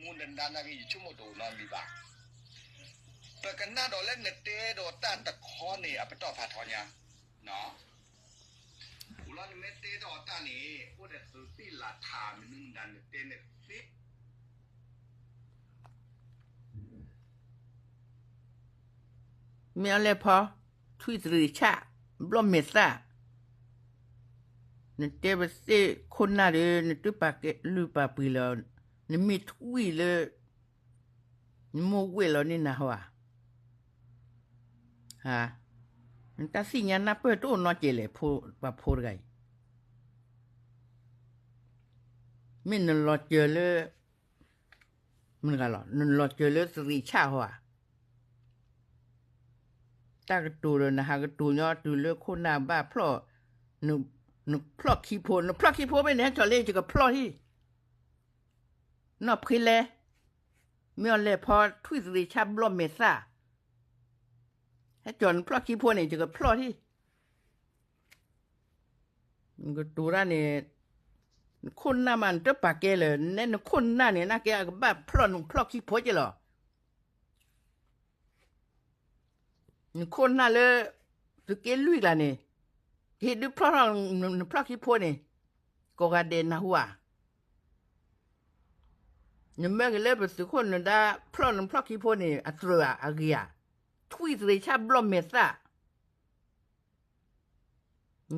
งูเดินดานากีชั่วโมงตัวนอนมีบ้าแต่กันหน้าดอเล่นเนเต้ดอต้านตะคอนี่เอาไปต่อผ่าทอนยาเนาะอุลานเมเต้ดอต้านนี่โอ้เด็ดสุดที่ละทามันนึ่งดันเนเต้เนฟิไม่เอาเลยพอทุยตรีชาบลอมเมซ่าเนี่ยเจ้าเสคนน่าเลยเนี่ยตัวปากเกลือปากปีแล้วเนี่ยมีทุยเลยเนี่ยโมเวลแล้วนี่นะหัวฮะเนี่ยตาสิญญาณนับเปิดตัวนอเจเลยพูปะพูดไงไม่นรอเจอเลยมันกันหรอนรอเจอเลยตรีชาหัวตากระตูเลยนะฮะกระตูยอดตูเลยคนหน้าบ้าเพราะหนึ่งเพราะขี้โพนเพราะขี้โพไปเนี่ยจอเล่จะกับเพราะที่นอบขึ้นเลยเมื่อเลยพอทุยสิชาบลอมเมซ่าให้จอนเพราะขี้โพเนี่ยจะกับเพราะที่มันก็ตูร้านเนี่ยคนหน้ามันจะปากเกเลยเน้นคนหน้าเนี่ยน่าเกลียดบ้าเพราะเพราะขี้โพจะหรอคนน่ะเลยสเกลลุยละเนี่ยเห็นดูเพราะขี้โพเนี่ยก็กระเด็นนะหัวเนี่ยแม่ก็เลยไปสุคนนั่นได้เพราะขี้โพเนี่ยอัตราอาเกียทุยสิชาบลอมเมซ่า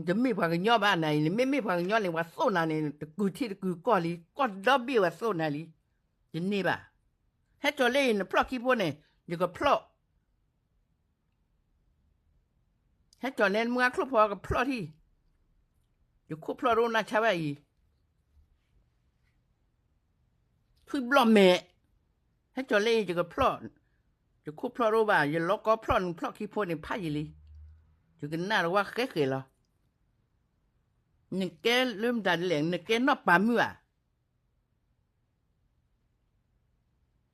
จะไม่พากันย่อบ้านไหนไม่พากันย่อเลยว่าโซนาเนี่ยกูที่กูก่อลีก็ดับเบิลว่าโซนาลีจะนี่ป่ะให้จอเล่นเพราะขี้โพเนี่ยอยู่กับเพราะให้จอเล่นมึงครบพอกับเพราะที่อยู่ครบเพราะรู้นะชาวบ้านทุยบลอมเมให้จอเล่นอยู่กับเพราะอยู่ครบเพราะรู้ป่ะอยู่ล็อกก็เพราะขี้โพเนี่ยพายลีอยู่กันหน้าเราว่าเก๋ๆหรอนึ่งแกเริ่มดันเหลงนึ่งแกนอกปามืออ่ะ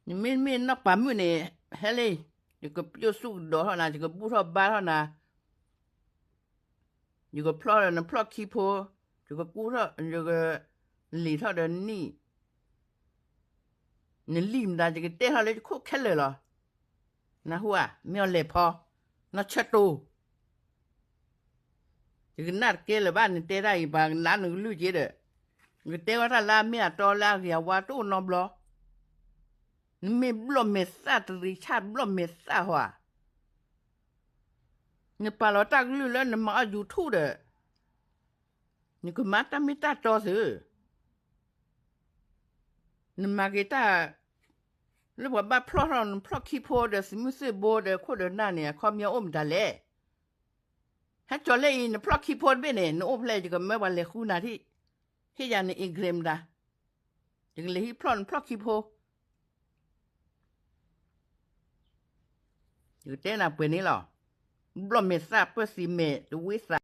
นี่ไม่นอกปามือเนี่ยเฮ้ยอยู่กับโยสุดอเท่านั้นอยู่กับบุษบาเท่านั้นอยู่กับพลอนะพลอขี้โพอยู่กับกูเท่าอยู่กับหลีเท่าเดินนี่นี่ลีมดันจะกินเต้เท่าเลยคุกแค่เลยเหรอนะหัวไม่เอาเลยพอนะชัดตูจะกินนัดเกลือบ้านนี่เต้ได้บางร้านหนึ่งรู้จีเด้อเต้ว่าถ้าลาเมียตอลาเหี่ยวว่าตู้นอมล้อนี่ไม่บลอมเมซ่าตรีชาติบลอมเมซ่าหัวนี่ปลาเราตักลื้อแล้วนี่มาเอาอยู่ทู่เด้อนี่ก็มาตาไม่ตาจอสือนี่มาเกตาแล้วว่าบ้าเพราะขี้โพเด้อสิมุสิโบเด้อโคเด้อหน้าเนี่ยความยาวดาเล่ให้จอเล่นเพราะขี้โพไปเนี่ยโอ้เพลย์จะก็ไม่วันเลยคู่นาที่ยานในอิงเคลมดาจึงเลยที่เพราะขี้โพอยู่เต้นอ่ะเปิดนี้หรอบลอมเมซ่าเปิดซีเมตวิสา